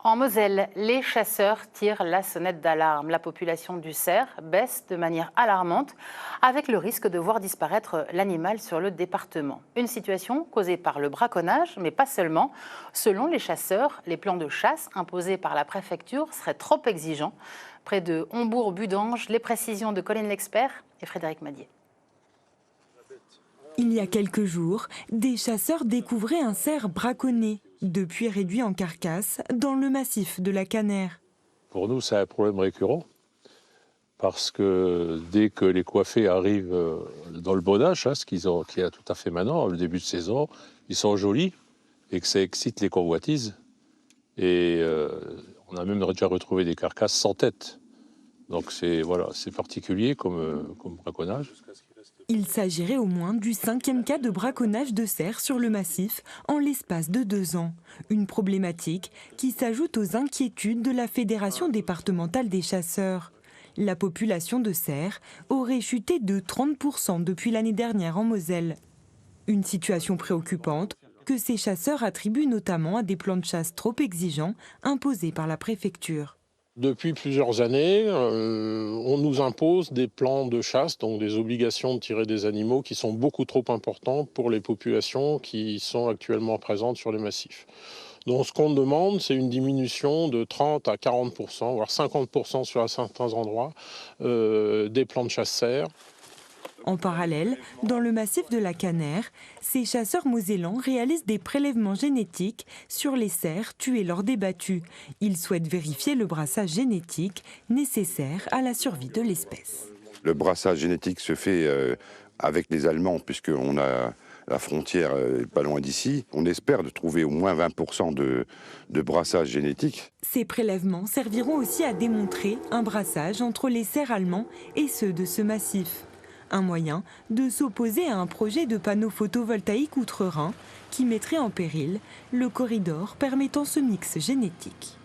En Moselle, les chasseurs tirent la sonnette d'alarme. La population du cerf baisse de manière alarmante, avec le risque de voir disparaître l'animal sur le département. Une situation causée par le braconnage, mais pas seulement. Selon les chasseurs, les plans de chasse imposés par la préfecture seraient trop exigeants. Près de Hombourg-Budange, les précisions de Colline L'Expert et Frédéric Madier. Il y a quelques jours, des chasseurs découvraient un cerf braconné, depuis réduit en carcasse, dans le massif de la Canère. Pour nous, c'est un problème récurrent, parce que dès que les coiffés arrivent dans le bon âge, ce qu'il y a tout à fait maintenant, le début de saison, ils sont jolis et que ça excite les convoitises. Et on a même déjà retrouvé des carcasses sans tête. Donc c'est particulier comme braconnage. Il s'agirait au moins du 5e cas de braconnage de cerfs sur le massif en l'espace de 2 ans. Une problématique qui s'ajoute aux inquiétudes de la Fédération départementale des chasseurs. La population de cerfs aurait chuté de 30% depuis l'année dernière en Moselle. Une situation préoccupante que ces chasseurs attribuent notamment à des plans de chasse trop exigeants imposés par la préfecture. Depuis plusieurs années, on nous impose des plans de chasse, donc des obligations de tirer des animaux qui sont beaucoup trop importants pour les populations qui sont actuellement présentes sur les massifs. Donc ce qu'on demande, c'est une diminution de 30 à 40%, voire 50% sur certains endroits, des plans de chasse cerfs. En parallèle, dans le massif de la Canère, ces chasseurs mosellans réalisent des prélèvements génétiques sur les cerfs tués lors des battues. Ils souhaitent vérifier le brassage génétique nécessaire à la survie de l'espèce. Le brassage génétique se fait avec les Allemands, puisqu'on a la frontière pas loin d'ici. On espère de trouver au moins 20% de brassage génétique. Ces prélèvements serviront aussi à démontrer un brassage entre les cerfs allemands et ceux de ce massif. Un moyen de s'opposer à un projet de panneaux photovoltaïques outre-Rhin qui mettrait en péril le corridor permettant ce mix génétique.